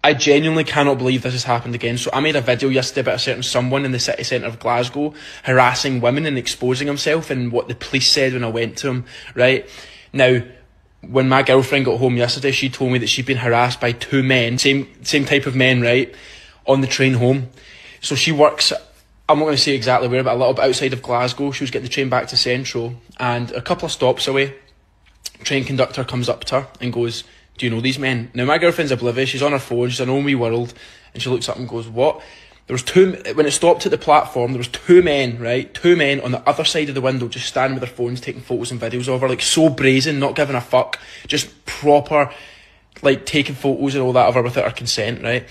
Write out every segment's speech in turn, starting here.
I genuinely cannot believe this has happened again. So I made a video yesterday about a certain someone in the city centre of Glasgow harassing women and exposing himself, and what the police said when I went to him, right? Now, when my girlfriend got home yesterday, she told me that she'd been harassed by two men, same type of men, right, on the train home. So she works, I'm not going to say exactly where, but a little bit outside of Glasgow. She was getting the train back to Central, and a couple of stops away, train conductor comes up to her and goes, "Do you know these men?" Now, my girlfriend's oblivious. She's on her phone. She's in her own wee world. And she looks up and goes, "What?" There was two, when it stopped at the platform, there was two men, right? Two men on the other side of the window just standing with their phones, taking photos and videos of her. Like, so brazen, not giving a fuck. Just proper, like, taking photos and all that of her without her consent, right?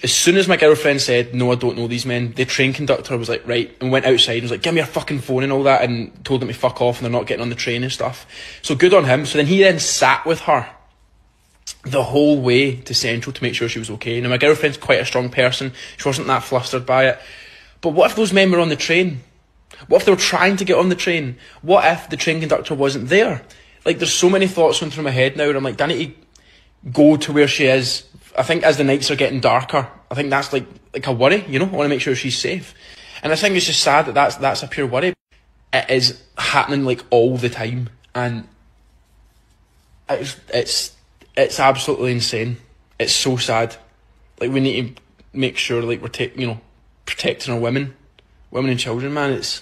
As soon as my girlfriend said, "No, I don't know these men," the train conductor was like, "Right," and went outside and was like, "Give me your fucking phone," and all that, and told them to fuck off and they're not getting on the train and stuff. So good on him. So then he then sat with her the whole way to Central to make sure she was okay. Now, my girlfriend's quite a strong person. She wasn't that flustered by it. But what if those men were on the train? What if they were trying to get on the train? What if the train conductor wasn't there? Like, there's so many thoughts going through my head now, and I'm like, do I need to go to where she is? I think as the nights are getting darker, I think that's like a worry, you know? I want to make sure she's safe. And I think it's just sad that that's a pure worry. It is happening, like, all the time. And it's absolutely insane. It's so sad. Like, we need to make sure, like, we're protecting our women and children, man. It's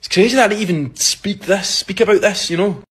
crazy that I even speak about this, you know.